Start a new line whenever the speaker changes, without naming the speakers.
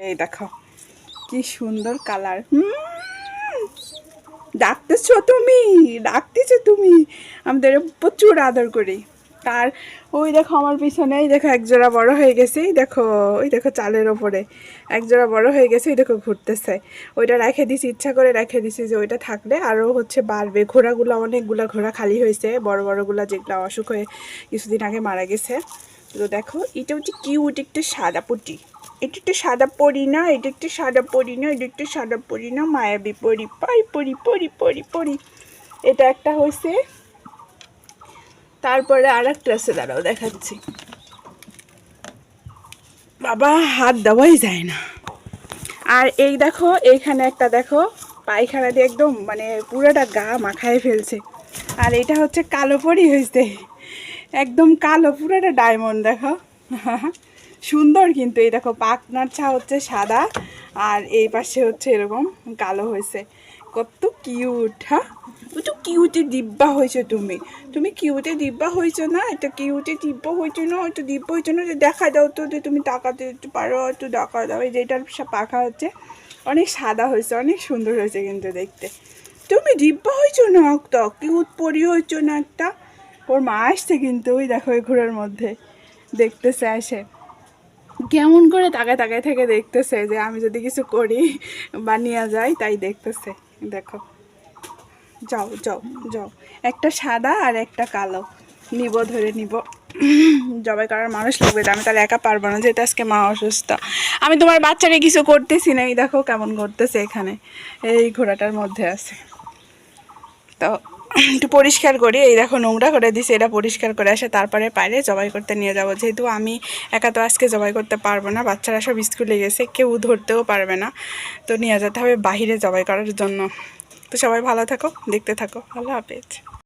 এই দেখো কি সুন্দর কালার। ডাকতেছো তুমি, ডাকতেছো তুমি, আমাদের প্রচুর আদর করি। আর ওই দেখো আমার পিছনে, এই দেখো একজোড়া বড় হয়ে গেছে, এই দেখো ওই দেখো চালের ওপরে একজোড়া বড় হয়ে গেছে, ওই দেখো ঘুরতেছে। ওইটা রেখে দিছি, ইচ্ছা করে রেখে দিছি যে ওইটা থাকলে আরও হচ্ছে বাড়বে। ঘোড়াগুলো অনেকগুলা ঘোড়া খালি হয়েছে, বড় বড়গুলা যেগুলো অসুখ হয়ে কিছুদিন আগে মারা গেছে। তো দেখো এটা হচ্ছে কিউট একটা সাদা পুটি, এটা একটা সাদা পরি না, এটা একটা সাদা পরি না, এটা একটা সাদা পরি না, মায়াবী পরি, পাই পরি পরি পরি পরি। এটা একটা হয়েছে। তারপরে আর একটা আছে, দাঁড়াও দেখাচ্ছি। বাবা হাত দেওয়াই যায় না। আর এই দেখো এইখানে একটা দেখো পায়খানা দিয়ে একদম মানে পুরোটা গা মাখায় ফেলছে। আর এটা হচ্ছে কালো পরি হয়েছে, একদম কালো, পুরোটা ডায়মন্ড দেখো। সুন্দর কিন্তু এই দেখো পাখনার ছা হচ্ছে সাদা আর এই পাশে হচ্ছে এরকম কালো হয়েছে। কত কিউট। হ্যাঁ তো কিউটে দিব্যা হয়েছে, তুমি তুমি কিউটে দিব্যা হয়েছো না, এটা কিউটে দিব্যা হয়েছো না, একটু দিব্যা হয়েছো না, যে দেখা দাও তো, যে তুমি তাকাতে পারো, একটু দেখা দাও। এই যেটার পাখা হচ্ছে অনেক সাদা হয়েছে, অনেক সুন্দর হয়েছে কিন্তু দেখতে। তুমি দিব্যা হয়েছো না, একটা কিউট পরি হয়েছো না একটা। ওর মা আসছে কিন্তু, ওই দেখো ওই ঘোড়ার মধ্যে দেখতেছে, আসে কেমন করে তাকায় তাকায় থেকে দেখতেছে যে আমি যদি কিছু করি বা নিয়ে যাই, তাই দেখতেছে। দেখো যাও যাও যাও, একটা সাদা আর একটা কালো নিব, ধরে নিব। জবাই করার মানুষ লাগবে, আমি তাহলে একা পারবো না, যেহেতু আজকে মা অসুস্থ। আমি তোমার বাচ্চাকে কিছু করতেছি না, এই দেখো কেমন করতেছে এখানে, এই ঘোড়াটার মধ্যে আছে। তো একটু পরিষ্কার করি, এই দেখো নোংরা করে দিছি, এটা পরিষ্কার করে আসে তারপরে বাইরে জবাই করতে নিয়ে যাব। যেহেতু আমি একা তো আজকে জবাই করতে পারবো না, বাচ্চারা সব স্কুলে গেছে, কেউ ধরতেও পারবে না, তো নিয়ে যেতে হবে বাহিরে জবাই করার জন্য। তো সবাই ভালো থাকো, দেখতে থাকো, আল্লাহ হাফেজ।